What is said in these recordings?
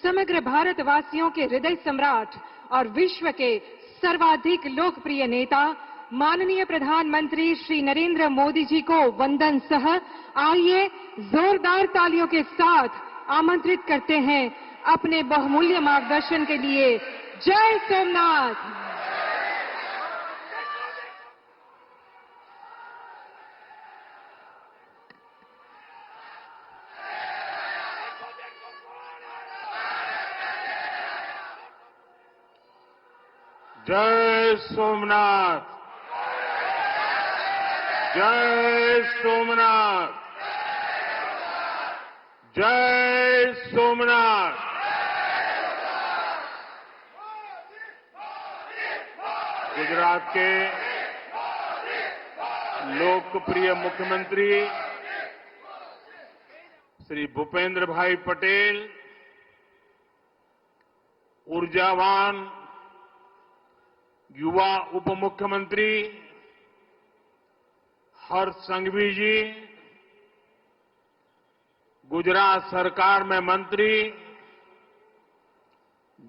समग्र भारतवासियों के हृदय सम्राट और विश्व के सर्वाधिक लोकप्रिय नेता माननीय प्रधानमंत्री श्री नरेंद्र मोदी जी को वंदन सह आइए जोरदार तालियों के साथ आमंत्रित करते हैं अपने बहुमूल्य मार्गदर्शन के लिए। जय सोमनाथ। जय सोमनाथ, जय सोमनाथ, जय सोमनाथ। गुजरात के लोकप्रिय मुख्यमंत्री श्री भूपेंद्र भाई पटेल, ऊर्जावान युवा उप मुख्यमंत्री हर्ष संघवी जी, गुजरात सरकार में मंत्री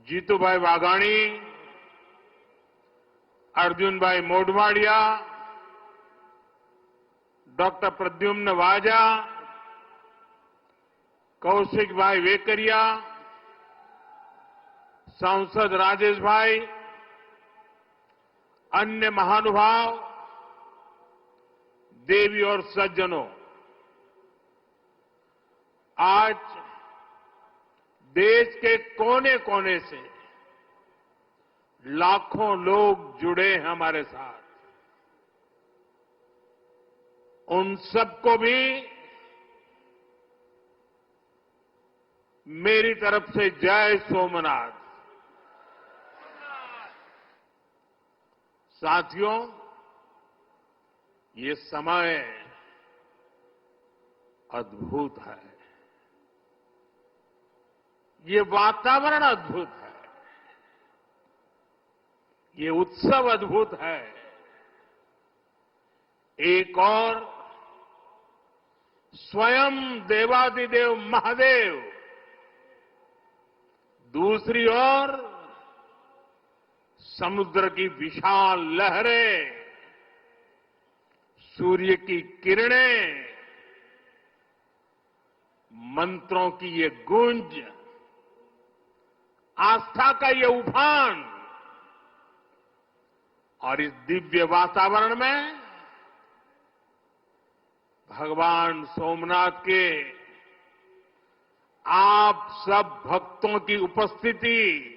जीतूभाई वाघाणी, अर्जुन भाई मोढवाडिया, डॉक्टर प्रद्युम्न वाजा, कौशिक भाई वेकरिया, सांसद राजेश भाई, अन्य महानुभाव, देवी और सज्जनों, आज देश के कोने कोने से लाखों लोग जुड़े हैं हमारे साथ। उन सबको भी मेरी तरफ से जय सोमनाथ। साथियों, ये समय अद्भुत है, ये वातावरण अद्भुत है, ये उत्सव अद्भुत है। एक और स्वयं देवादिदेव महादेव, दूसरी ओर समुद्र की विशाल लहरें, सूर्य की किरणें, मंत्रों की ये गूंज, आस्था का ये उफान, और इस दिव्य वातावरण में भगवान सोमनाथ के आप सब भक्तों की उपस्थिति,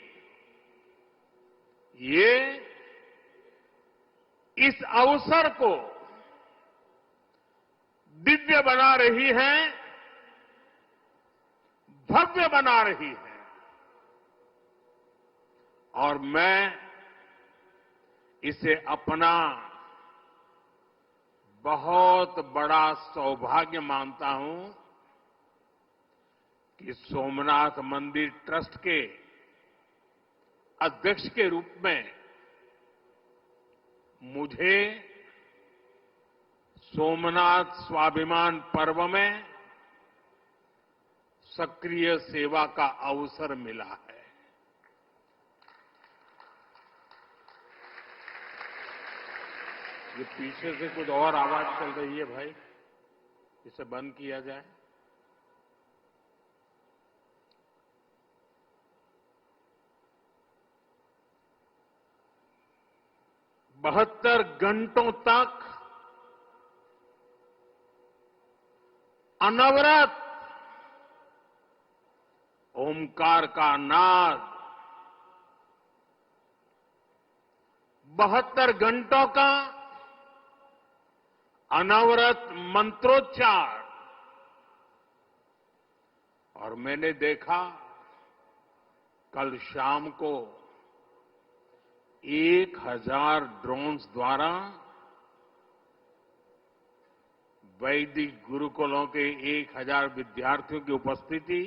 ये इस अवसर को दिव्य बना रही है, भव्य बना रही है। और मैं इसे अपना बहुत बड़ा सौभाग्य मानता हूं कि सोमनाथ मंदिर ट्रस्ट के अध्यक्ष के रूप में मुझे सोमनाथ स्वाभिमान पर्व में सक्रिय सेवा का अवसर मिला है। ये पीछे से कुछ और आवाज चल रही है भाई, इसे बंद किया जाए। बहत्तर घंटों तक अनवरत ओमकार का नाद, 72 घंटों का अनवरत मंत्रोच्चार। और मैंने देखा कल शाम को 1000 ड्रोन्स द्वारा वैदिक गुरुकुलों के 1000 विद्यार्थियों की उपस्थिति,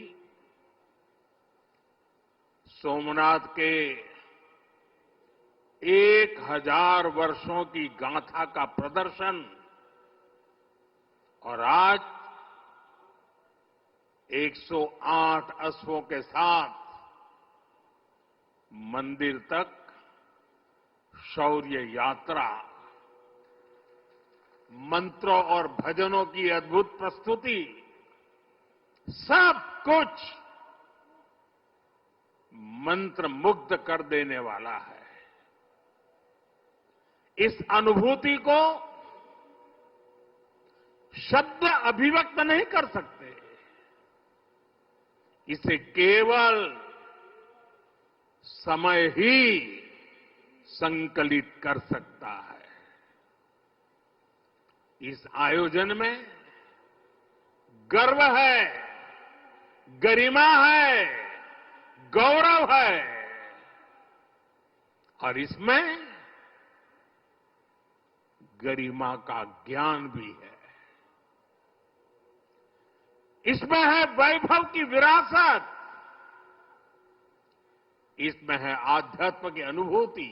सोमनाथ के 1000 वर्षों की गाथा का प्रदर्शन, और आज 108 अश्वों के साथ मंदिर तक शौर्य यात्रा, मंत्रों और भजनों की अद्भुत प्रस्तुति, सब कुछ मंत्र मुग्ध कर देने वाला है। इस अनुभूति को शब्द अभिव्यक्त नहीं कर सकते। इसे केवल समय ही संकलित कर सकता है। इस आयोजन में गर्व है, गरिमा है, गौरव है और इसमें गरिमा का ज्ञान भी है। इसमें है वैभव की विरासत, इसमें है आध्यात्म की अनुभूति,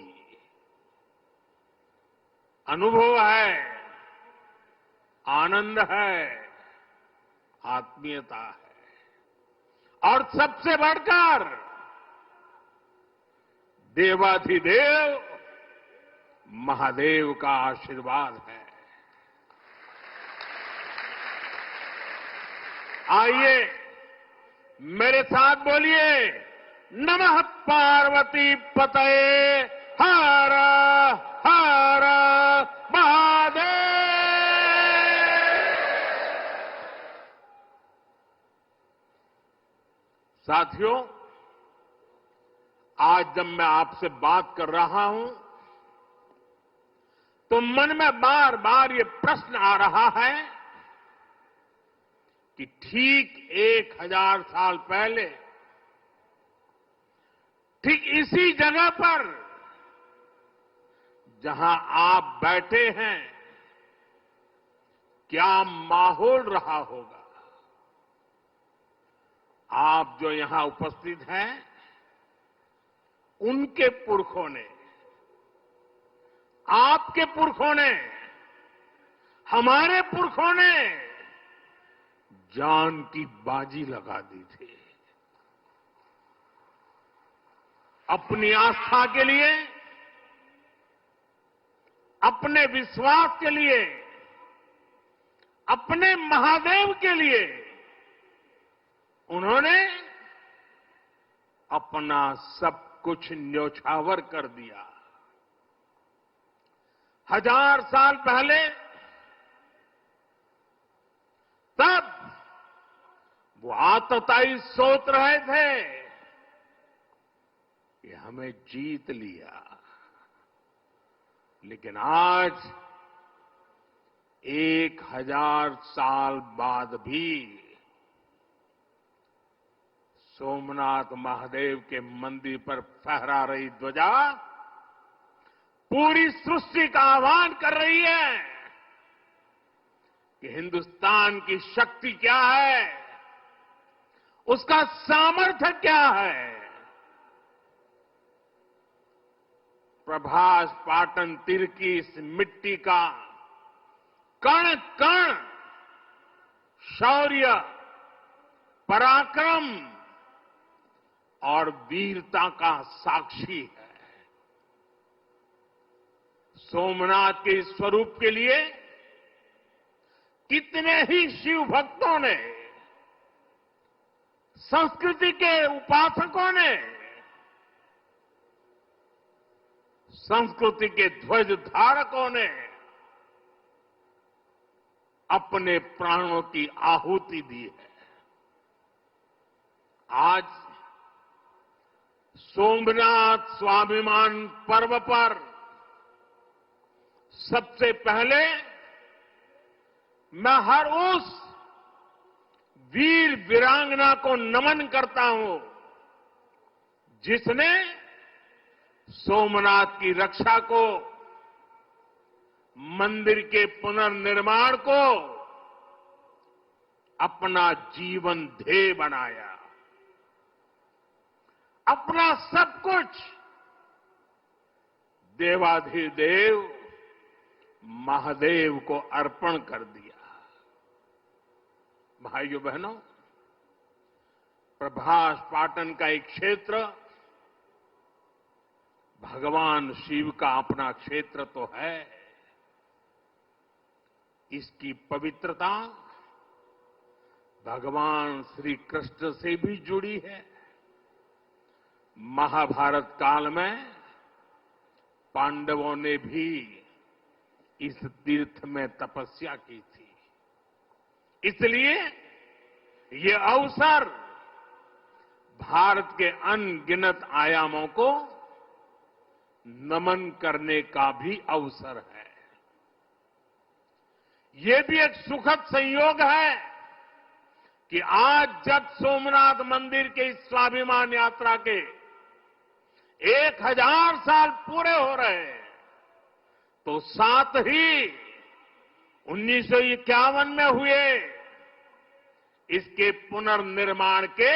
अनुभव है, आनंद है, आत्मीयता है और सबसे बढ़कर देवाधिदेव महादेव का आशीर्वाद है। आइए मेरे साथ बोलिए, नमः पार्वती पतये हर हर महादेव। साथियों, आज जब मैं आपसे बात कर रहा हूं तो मन में बार बार ये प्रश्न आ रहा है कि ठीक 1000 साल पहले ठीक इसी जगह पर जहां आप बैठे हैं, क्या माहौल रहा होगा। आप जो यहां उपस्थित हैं, उनके पुरखों ने, आपके पुरखों ने, हमारे पुरखों ने जान की बाजी लगा दी थी। अपनी आस्था के लिए, अपने विश्वास के लिए, अपने महादेव के लिए उन्होंने अपना सब कुछ न्योछावर कर दिया। 1000 साल पहले तब वो आतताई सोच रहे थे कि हमें जीत लिया, लेकिन आज 1000 साल बाद भी सोमनाथ महादेव के मंदिर पर फहरा रही ध्वजा पूरी सृष्टि का आह्वान कर रही है कि हिंदुस्तान की शक्ति क्या है, उसका सामर्थ्य क्या है। प्रभास पाटन तीर की इस मिट्टी का कण कण शौर्य, पराक्रम और वीरता का साक्षी है। सोमनाथ के इस स्वरूप के लिए कितने ही शिव भक्तों ने, संस्कृति के उपासकों ने, संस्कृति के ध्वज धारकों ने अपने प्राणों की आहुति दी है। आज सोमनाथ स्वाभिमान पर्व पर सबसे पहले मैं हर उस वीर वीरांगना को नमन करता हूं जिसने सोमनाथ की रक्षा को, मंदिर के पुनर्निर्माण को अपना जीवन ध्येय बनाया, अपना सब कुछ देवाधिदेव महादेव को अर्पण कर दिया। भाइयों बहनों, प्रभास पाटन का एक क्षेत्र भगवान शिव का अपना क्षेत्र तो है, इसकी पवित्रता भगवान श्री कृष्ण से भी जुड़ी है। महाभारत काल में पांडवों ने भी इस तीर्थ में तपस्या की थी। इसलिए ये अवसर भारत के अनगिनत आयामों को नमन करने का भी अवसर है। ये भी एक सुखद संयोग है कि आज जब सोमनाथ मंदिर के इस स्वाभिमान यात्रा के 1000 साल पूरे हो रहे हैं, तो साथ ही 1951 में हुए इसके पुनर्निर्माण के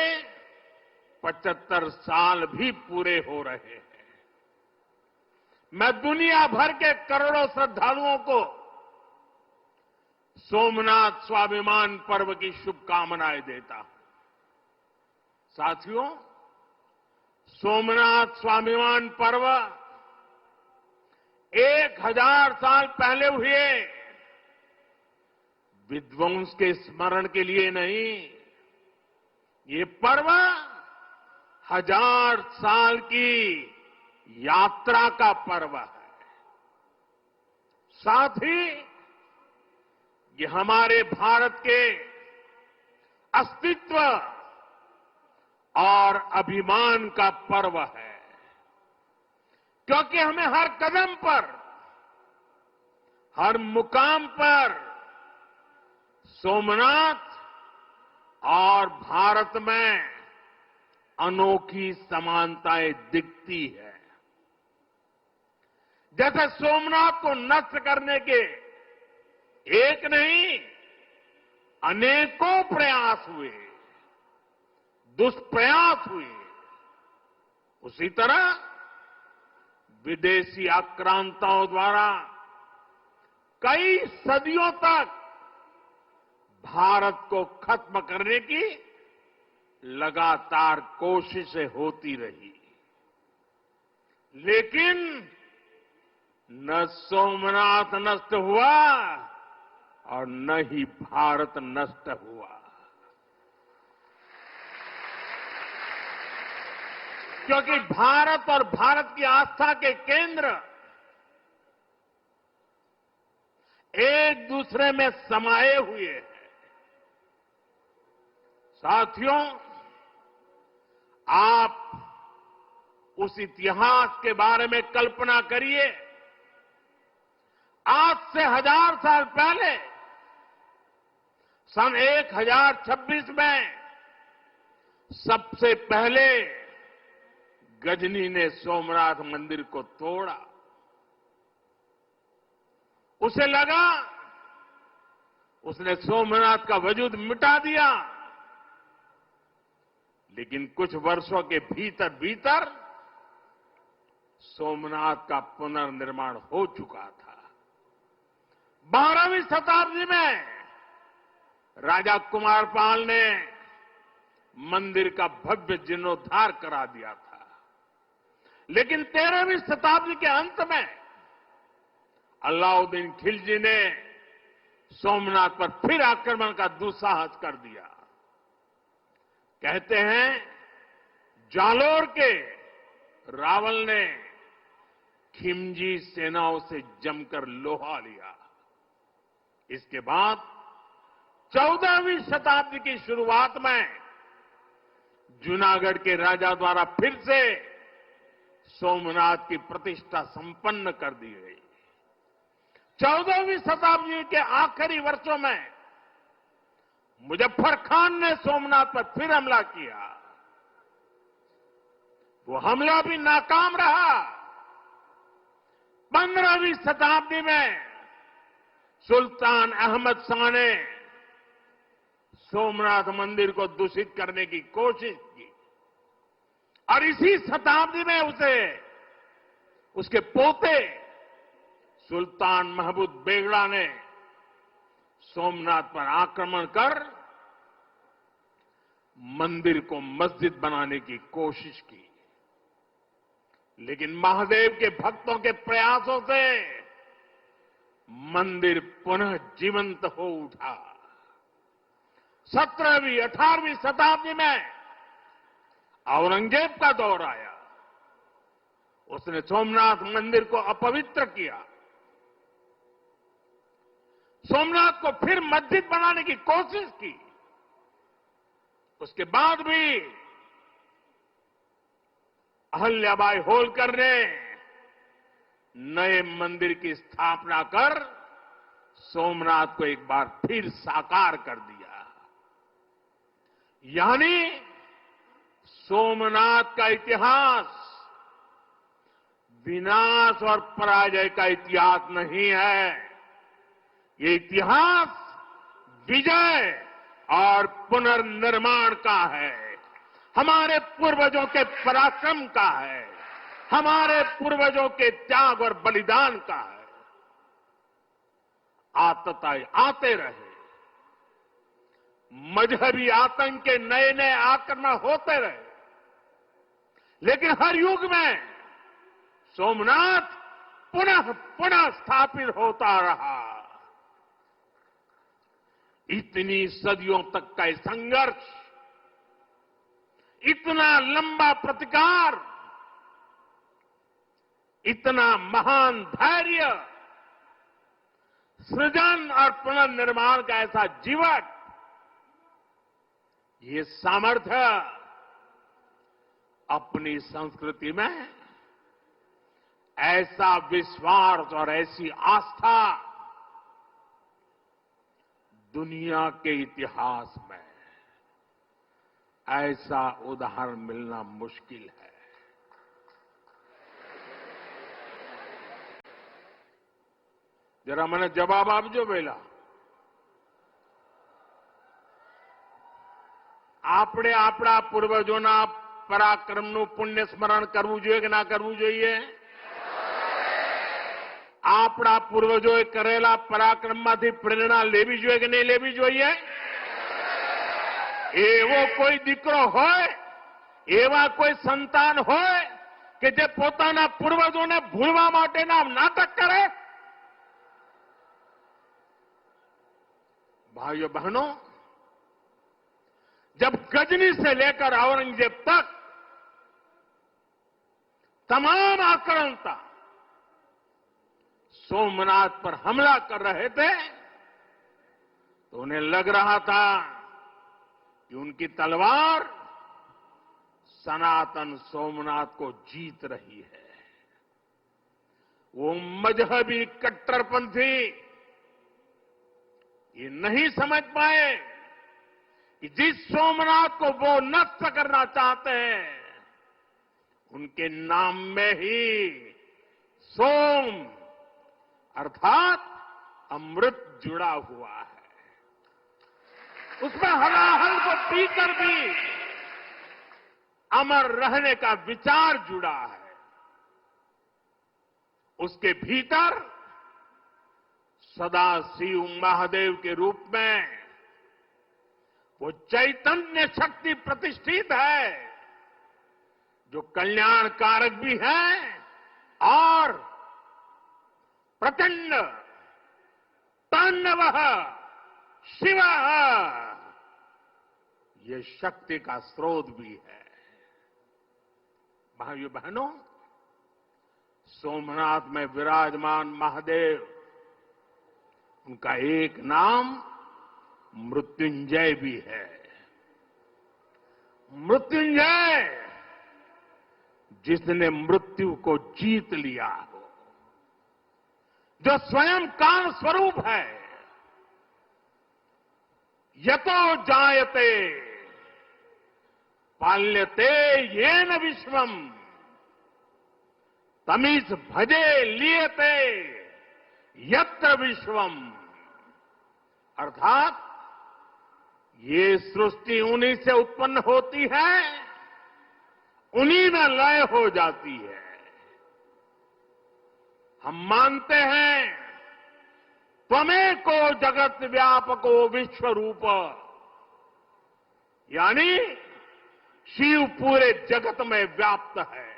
75 साल भी पूरे हो रहे हैं। मैं दुनिया भर के करोड़ों श्रद्धालुओं को सोमनाथ स्वाभिमान पर्व की शुभकामनाएं देता हूं। साथियों, सोमनाथ स्वाभिमान पर्व 1000 साल पहले हुए विध्वंस के स्मरण के लिए नहीं, ये पर्व 1000 साल की यात्रा का पर्व है। साथ ही ये हमारे भारत के अस्तित्व और अभिमान का पर्व है, क्योंकि हमें हर कदम पर, हर मुकाम पर सोमनाथ और भारत में अनोखी समानताएं दिखती है। जैसे सोमनाथ को नष्ट करने के एक नहीं अनेकों प्रयास हुए, दुष्प्रयास हुए, उसी तरह विदेशी आक्रांताओं द्वारा कई सदियों तक भारत को खत्म करने की लगातार कोशिशें होती रही, लेकिन न सोमनाथ नष्ट हुआ और न ही भारत नष्ट हुआ। क्योंकि भारत और भारत की आस्था के केंद्र एक दूसरे में समाये हुए हैं। साथियों, आप उस इतिहास के बारे में कल्पना करिए। आज से 1000 साल पहले सन 1026 में सबसे पहले गजनी ने सोमनाथ मंदिर को तोड़ा। उसे लगा उसने सोमनाथ का वजूद मिटा दिया, लेकिन कुछ वर्षों के भीतर भीतर सोमनाथ का पुनर्निर्माण हो चुका था। 12वीं शताब्दी में राजा कुमारपाल ने मंदिर का भव्य जीर्णोद्धार करा दिया था, लेकिन 13वीं शताब्दी के अंत में अलाउद्दीन खिलजी ने सोमनाथ पर फिर आक्रमण का दुस्साहस कर दिया। कहते हैं जालोर के रावल ने खिमजी सेनाओं से जमकर लोहा लिया। इसके बाद 14वीं शताब्दी की शुरुआत में जूनागढ़ के राजा द्वारा फिर से सोमनाथ की प्रतिष्ठा संपन्न कर दी गई। 14वीं शताब्दी के आखिरी वर्षों में मुजफ्फर खान ने सोमनाथ पर फिर हमला किया। वो हमला भी नाकाम रहा। 15वीं शताब्दी में सुल्तान अहमद शाह ने सोमनाथ मंदिर को दूषित करने की कोशिश की और इसी शताब्दी में उसके पोते सुल्तान महमूद बेगड़ा ने सोमनाथ पर आक्रमण कर मंदिर को मस्जिद बनाने की कोशिश की। लेकिन महादेव के भक्तों के प्रयासों से मंदिर पुनः जीवंत हो उठा। 17वीं 18वीं शताब्दी में औरंगजेब का दौर आया, उसने सोमनाथ मंदिर को अपवित्र किया, सोमनाथ को फिर मस्जिद बनाने की कोशिश की। उसके बाद भी अहल्याबाई होलकर ने नए मंदिर की स्थापना कर सोमनाथ को एक बार फिर साकार कर दिया। यानी सोमनाथ का इतिहास विनाश और पराजय का इतिहास नहीं है, ये इतिहास विजय और पुनर्निर्माण का है, हमारे पूर्वजों के पराक्रम का है, हमारे पूर्वजों के त्याग और बलिदान का है। आतताई आते रहे, मजहबी आतंक के नए नए आक्रमण होते रहे, लेकिन हर युग में सोमनाथ पुनः पुनः स्थापित होता रहा। इतनी सदियों तक का ये संघर्ष, इतना लंबा प्रतिकार, इतना महान धैर्य, सृजन और पुनर्निर्माण का ऐसा जीवन, ये सामर्थ्य अपनी संस्कृति में ऐसा विश्वास और ऐसी आस्था दुनिया के इतिहास में ऐसा उदाहरण मिलना मुश्किल है। जरा मैंने जवाब आपजो पेला આપણે આપણા પૂર્વજોના પરાક્રમનું પુણ્ય સ્મરણ કરવું જોઈએ કે ના કરવું જોઈએ? આપણા પૂર્વજોએ કરેલા પરાક્રમમાંથી પ્રેરણા લેવી જોઈએ કે નહીં લેવી જોઈએ? એવો કોઈ દીકરો હોય, એવા કોઈ સંતાન હોય કે જે પોતાના પૂર્વજોને ભૂલવા માટેના નાટક કરે? भाइयों बहनों, जब गजनी से लेकर औरंगजेब तक तमाम आक्रांता सोमनाथ पर हमला कर रहे थे, तो उन्हें लग रहा था कि उनकी तलवार सनातन सोमनाथ को जीत रही है। वो मजहबी कट्टरपंथी ये नहीं समझ पाए कि जिस सोमनाथ को वो नष्ट करना चाहते हैं, उनके नाम में ही सोम अर्थात अमृत जुड़ा हुआ है। उसमें हलाहल को पीकर भी अमर रहने का विचार जुड़ा है। उसके भीतर सदाशिव महादेव के रूप में वो चैतन्य शक्ति प्रतिष्ठित है, जो कल्याण कारक भी है और प्रचंड तांडवः शिवः ये शक्ति का स्रोत भी है। भाइयों बहनों, सोमनाथ में विराजमान महादेव, उनका एक नाम मृत्युंजय भी है। मृत्युंजय, जिसने मृत्यु को जीत लिया हो, जो स्वयं काल स्वरूप है। यतो जायते पाल्यते येन विश्वम तमीस भजे लियते यत्र विश्वम। अर्थात ये सृष्टि उन्हीं से उत्पन्न होती है, उन्हीं में लय हो जाती है। हम मानते हैं त्वमेको जगत व्यापको विश्व रूप, यानी शिव पूरे जगत में व्याप्त है।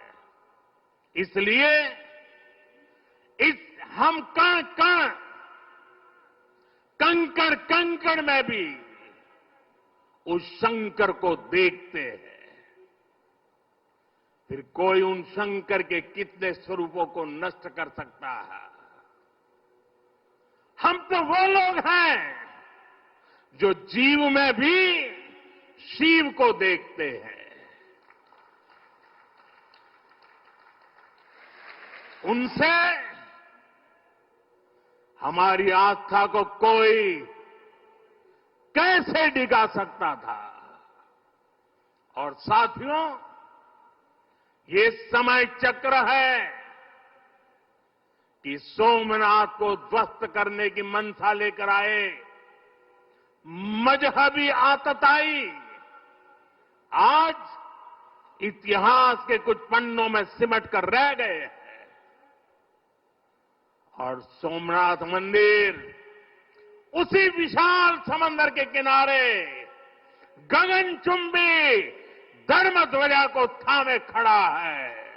इसलिए इस हम कण कण, कंकड़ कंकड़ में भी उस शंकर को देखते हैं। फिर कोई उन शंकर के कितने स्वरूपों को नष्ट कर सकता है? हम तो वो लोग हैं जो जीव में भी शिव को देखते हैं। उनसे हमारी आस्था को कोई कैसे डिगा सकता था? और साथियों, ये समय चक्र है कि सोमनाथ को ध्वस्त करने की मंशा लेकर आए मजहबी आतताई आज इतिहास के कुछ पन्नों में सिमट कर रह गए हैं। और सोमनाथ मंदिर उसी विशाल समंदर के किनारे गगनचुंबी धर्म ध्वजा को थामे खड़ा है।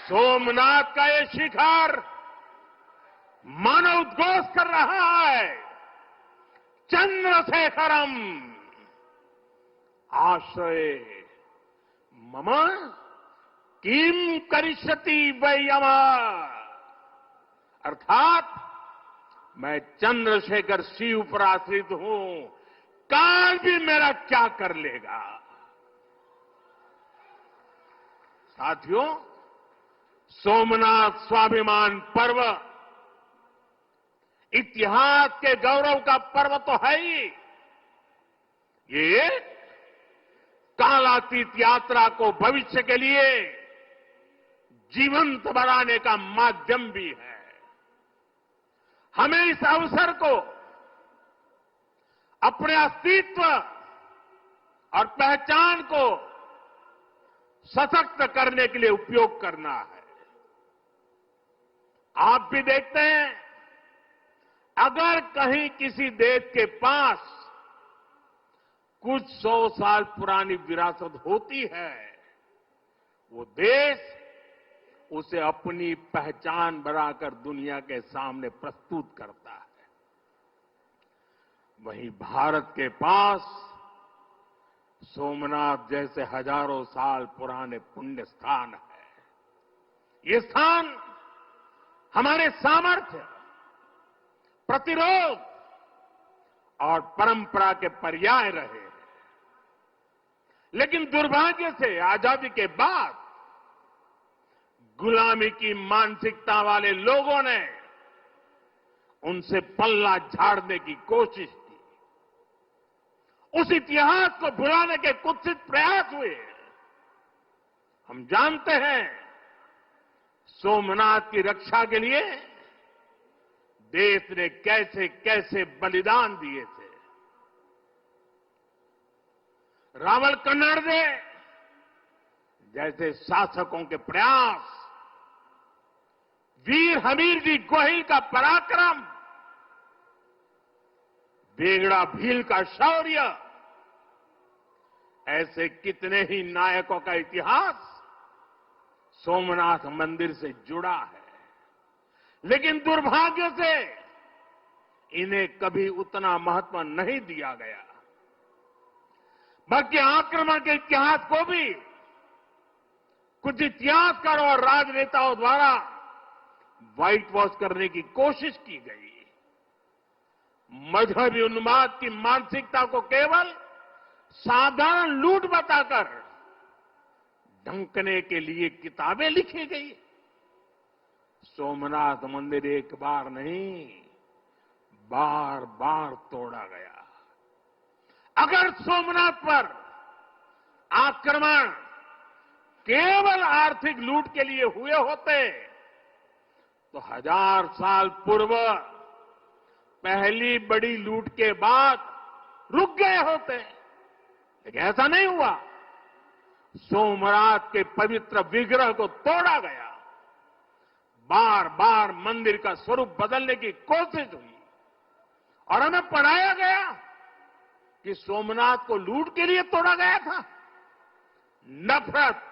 सोमनाथ का ये शिखर मानो उद्घोष कर रहा है, चंद्रशेखरम आश्रय मम किम करिष्यति वै यम, अर्थात मैं चंद्रशेखर शिव पर आश्रित हूं, काल भी मेरा क्या कर लेगा। साथियों, सोमनाथ स्वाभिमान पर्व इतिहास के गौरव का पर्व तो है ही, ये कालातीत यात्रा को भविष्य के लिए जीवंत बनाने का माध्यम भी है। हमें इस अवसर को अपने अस्तित्व और पहचान को सशक्त करने के लिए उपयोग करना है। आप भी देखते हैं, अगर कहीं किसी देश के पास कुछ 100 साल पुरानी विरासत होती है, वो देश उसे अपनी पहचान बनाकर दुनिया के सामने प्रस्तुत करता है। वहीं भारत के पास सोमनाथ जैसे हजारों साल पुराने पुण्य स्थान है। ये स्थान हमारे सामर्थ्य, प्रतिरोध और परंपरा के पर्याय रहे हैं। लेकिन दुर्भाग्य से आजादी के बाद गुलामी की मानसिकता वाले लोगों ने उनसे पल्ला झाड़ने की कोशिश की। उस इतिहास को भुलाने के कुत्सित प्रयास हुए। हम जानते हैं, सोमनाथ की रक्षा के लिए देश ने कैसे कैसे बलिदान दिए थे। रावल कन्नड़े जैसे शासकों के प्रयास, वीर हमीरजी गोहिल का पराक्रम, बेगड़ा भील का शौर्य, ऐसे कितने ही नायकों का इतिहास सोमनाथ मंदिर से जुड़ा है। लेकिन दुर्भाग्य से इन्हें कभी उतना महत्व नहीं दिया गया। बल्कि आक्रमण के इतिहास को भी कुछ इतिहासकारों और राजनेताओं द्वारा व्हाइट वॉश करने की कोशिश की गई। मजहबी उन्माद की मानसिकता को केवल साधारण लूट बताकर ढंकने के लिए किताबें लिखी गई। सोमनाथ मंदिर एक बार नहीं, बार बार तोड़ा गया। अगर सोमनाथ पर आक्रमण केवल आर्थिक लूट के लिए हुए होते तो 1000 साल पूर्व पहली बड़ी लूट के बाद रुक गए होते। लेकिन ऐसा नहीं हुआ। सोमनाथ के पवित्र विग्रह को तोड़ा गया। बार बार मंदिर का स्वरूप बदलने की कोशिश हुई और हमें पढ़ाया गया कि सोमनाथ को लूट के लिए तोड़ा गया था। नफरत,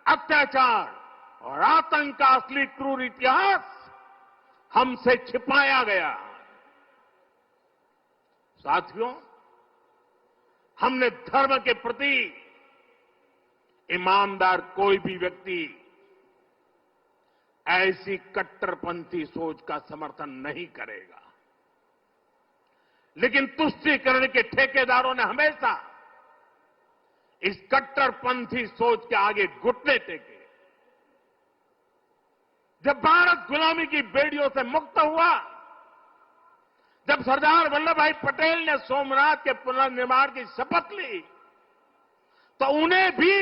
अत्याचार और आतंक का असली क्रूर इतिहास हमसे छिपाया गया। साथियों, हमने धर्म के प्रति ईमानदार कोई भी व्यक्ति ऐसी कट्टरपंथी सोच का समर्थन नहीं करेगा। लेकिन तुष्टीकरण के ठेकेदारों ने हमेशा इस कट्टरपंथी सोच के आगे घुटने टेके। जब भारत गुलामी की बेड़ियों से मुक्त हुआ, जब सरदार वल्लभ भाई पटेल ने सोमनाथ के पुनर्निर्माण की शपथ ली, तो उन्हें भी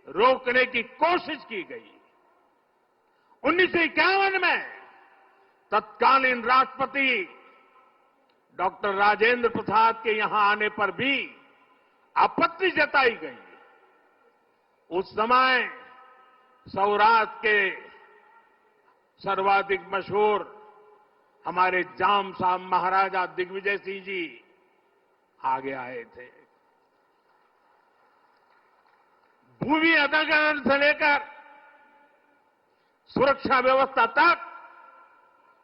रोकने की कोशिश की गई। 1951 में तत्कालीन राष्ट्रपति डॉक्टर राजेंद्र प्रसाद के यहां आने पर भी आपत्ति जताई गई। उस समय सौराष्ट्र के सर्वाधिक मशहूर हमारे जाम साहब महाराजा दिग्विजय सिंह जी आगे आए थे। भूमि अधिग्रहण से लेकर सुरक्षा व्यवस्था तक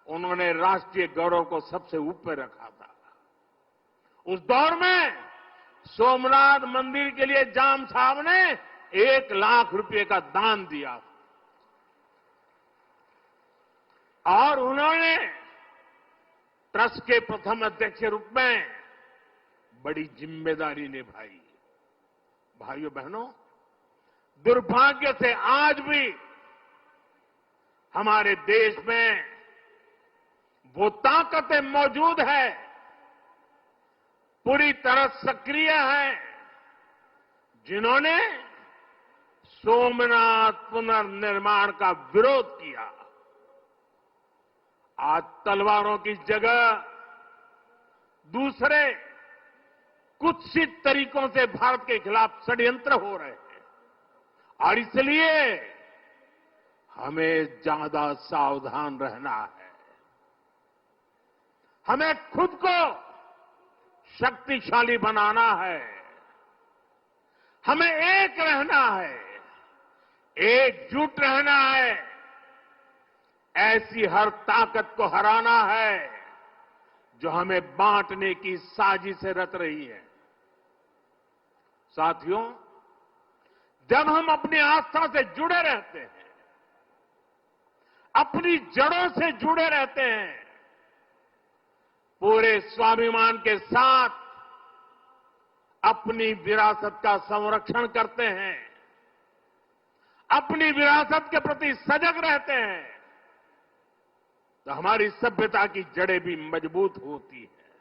उन्होंने राष्ट्रीय गौरव को सबसे ऊपर रखा था। उस दौर में सोमनाथ मंदिर के लिए जाम साहब ने 1 लाख रुपए का दान दिया और उन्होंने ट्रस्ट के प्रथम अध्यक्ष के रूप में बड़ी जिम्मेदारी निभाई। भाइयों बहनों, दुर्भाग्य से आज भी हमारे देश में वो ताकतें मौजूद है, पूरी तरह सक्रिय हैं, जिन्होंने सोमनाथ पुनर्निर्माण का विरोध किया। आज तलवारों की जगह दूसरे कुत्सित तरीकों से भारत के खिलाफ षड्यंत्र हो रहे हैं और इसलिए हमें ज्यादा सावधान रहना है। हमें खुद को शक्तिशाली बनाना है, हमें एक रहना है, एकजुट रहना है, ऐसी हर ताकत को हराना है जो हमें बांटने की साजिश से रच रही है। साथियों, जब हम अपनी आस्था से जुड़े रहते हैं, अपनी जड़ों से जुड़े रहते हैं, पूरे स्वाभिमान के साथ अपनी विरासत का संरक्षण करते हैं, अपनी विरासत के प्रति सजग रहते हैं, तो हमारी सभ्यता की जड़ें भी मजबूत होती हैं।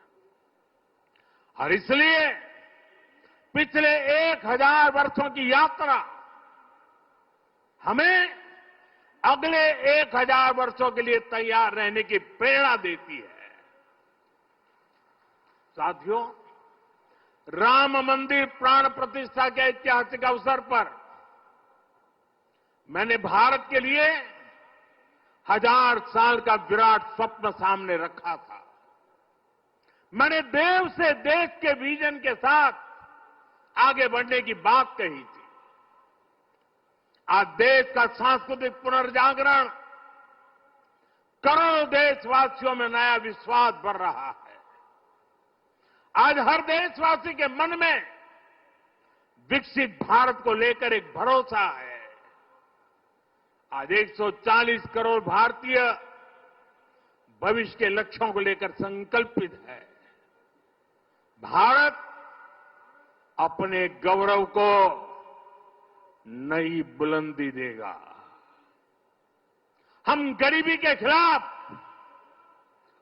और इसलिए पिछले 1000 वर्षों की यात्रा हमें अगले 1000 वर्षों के लिए तैयार रहने की प्रेरणा देती है। साथियों, राम मंदिर प्राण प्रतिष्ठा के ऐतिहासिक अवसर पर मैंने भारत के लिए 1000 साल का विराट स्वप्न सामने रखा था। मैंने देव से देश के विजन के साथ आगे बढ़ने की बात कही थी। आज देश का सांस्कृतिक पुनर्जागरण, करोड़ों देशवासियों में नया विश्वास भर रहा है। आज हर देशवासी के मन में विकसित भारत को लेकर एक भरोसा है। आज 140 करोड़ भारतीय भविष्य के लक्ष्यों को लेकर संकल्पित है। भारत अपने गौरव को नई बुलंदी देगा। हम गरीबी के खिलाफ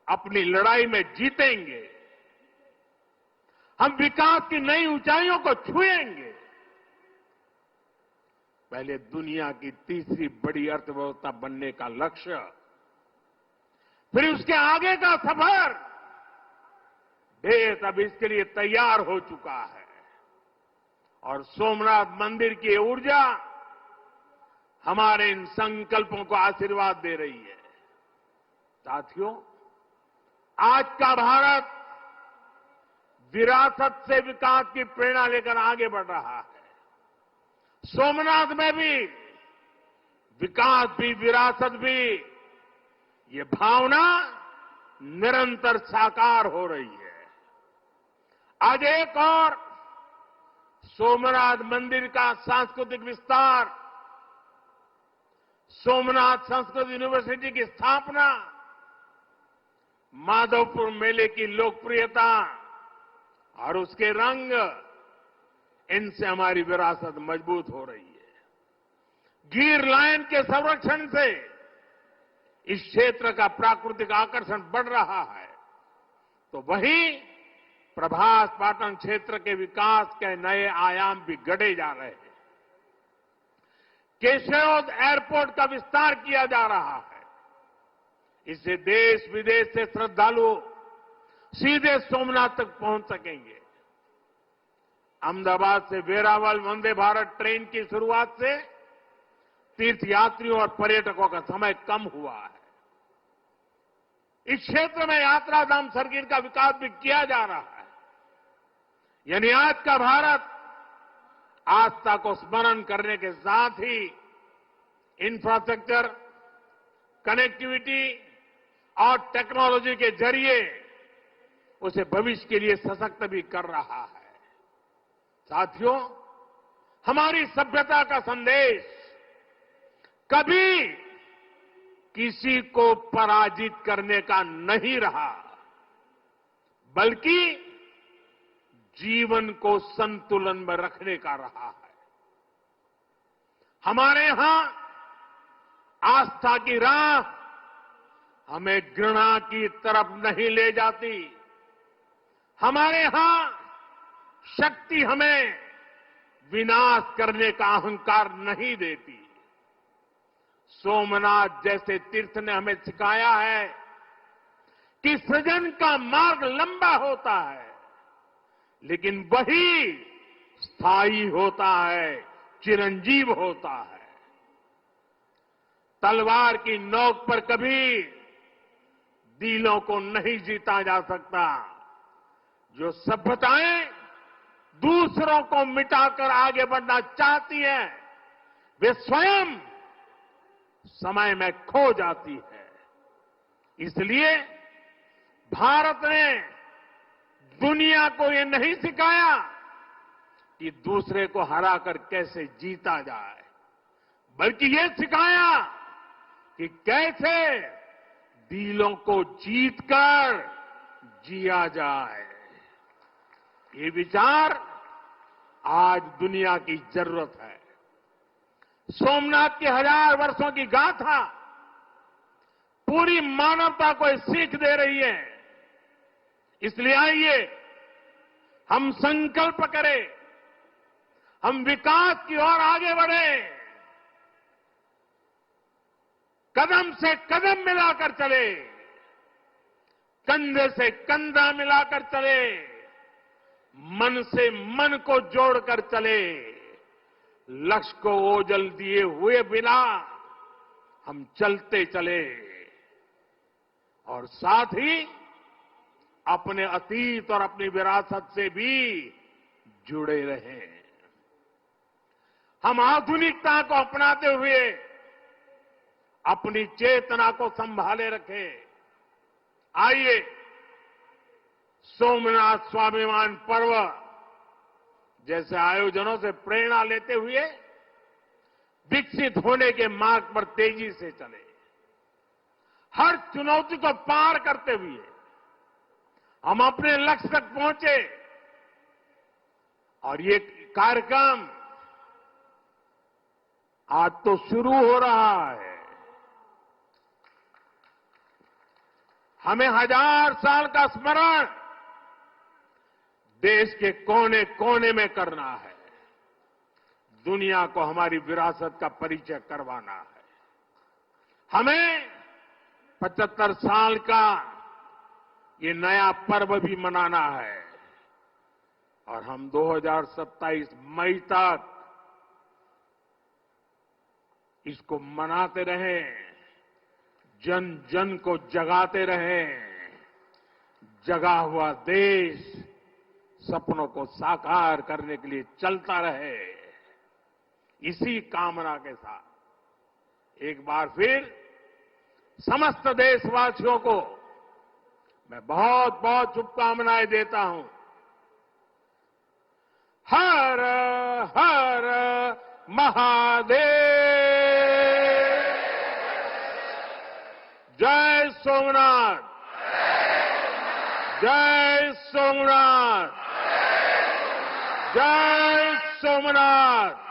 अपनी लड़ाई में जीतेंगे। हम विकास की नई ऊंचाइयों को छुएंगे। पहले दुनिया की तीसरी बड़ी अर्थव्यवस्था बनने का लक्ष्य, फिर उसके आगे का सफर, देश अब इसके लिए तैयार हो चुका है और सोमनाथ मंदिर की ऊर्जा हमारे इन संकल्पों को आशीर्वाद दे रही है। साथियों, आज का भारत विरासत से विकास की प्रेरणा लेकर आगे बढ़ रहा है। सोमनाथ में भी विकास भी, विरासत भी, ये भावना निरंतर साकार हो रही है। आज एक और सोमनाथ मंदिर का सांस्कृतिक विस्तार, सोमनाथ संस्कृत यूनिवर्सिटी की स्थापना, माधवपुर मेले की लोकप्रियता और उसके रंग, इनसे हमारी विरासत मजबूत हो रही है। गिर लायन के संरक्षण से इस क्षेत्र का प्राकृतिक आकर्षण बढ़ रहा है, तो वहीं प्रभास पाटन क्षेत्र के विकास के नए आयाम भी गढ़े जा रहे हैं। केशोद एयरपोर्ट का विस्तार किया जा रहा है। इससे देश विदेश से श्रद्धालु सीधे सोमनाथ तक पहुंच सकेंगे। अहमदाबाद से वेरावल वंदे भारत ट्रेन की शुरुआत से तीर्थयात्रियों और पर्यटकों का समय कम हुआ है। इस क्षेत्र में यात्रा धाम सर्किट का विकास भी किया जा रहा है। यानी आज का भारत आस्था को स्मरण करने के साथ ही इंफ्रास्ट्रक्चर, कनेक्टिविटी और टेक्नोलॉजी के जरिए उसे भविष्य के लिए सशक्त भी कर रहा है। साथियों, हमारी सभ्यता का संदेश कभी किसी को पराजित करने का नहीं रहा, बल्कि जीवन को संतुलन में रखने का रहा है। हमारे यहां आस्था की राह हमें घृणा की तरफ नहीं ले जाती। हमारे यहां शक्ति हमें विनाश करने का अहंकार नहीं देती। सोमनाथ जैसे तीर्थ ने हमें सिखाया है कि सृजन का मार्ग लंबा होता है, लेकिन वही स्थायी होता है, चिरंजीव होता है। तलवार की नोक पर कभी दिलों को नहीं जीता जा सकता। जो सभ्यताएं दूसरों को मिटाकर आगे बढ़ना चाहती हैं, वे स्वयं समय में खो जाती है। इसलिए भारत ने दुनिया को ये नहीं सिखाया कि दूसरे को हराकर कैसे जीता जाए, बल्कि ये सिखाया कि कैसे दिलों को जीतकर जिया जाए। ये विचार आज दुनिया की जरूरत है। सोमनाथ की 1000 वर्षों की गाथा पूरी मानवता को सीख दे रही है। इसलिए आइए हम संकल्प करें, हम विकास की ओर आगे बढ़ें, कदम से कदम मिलाकर चले, कंधे से कंधा मिलाकर चले, मन से मन को जोड़कर चले। लक्ष्य को ओझल दिए हुए बिना हम चलते चले और साथ ही अपने अतीत और अपनी विरासत से भी जुड़े रहें। हम आधुनिकता को अपनाते हुए अपनी चेतना को संभाले रखें। आइए सोमनाथ स्वाभिमान पर्व जैसे आयोजनों से प्रेरणा लेते हुए विकसित होने के मार्ग पर तेजी से चले। हर चुनौती को पार करते हुए हम अपने लक्ष्य तक पहुंचे। और ये कार्यक्रम आज तो शुरू हो रहा है। हमें 1000 साल का स्मरण देश के कोने कोने में करना है। दुनिया को हमारी विरासत का परिचय करवाना है। हमें 75 साल का ये नया पर्व भी मनाना है और हम 2027 मई तक इसको मनाते रहें, जन जन को जगाते रहें। जगा हुआ देश सपनों को साकार करने के लिए चलता रहे। इसी कामना के साथ एक बार फिर समस्त देशवासियों को मैं बहुत बहुत शुभकामनाएं देता हूं। हर हर महादेव। जय सोमनाथ। जय सोमनाथ। जय सोमनाथ।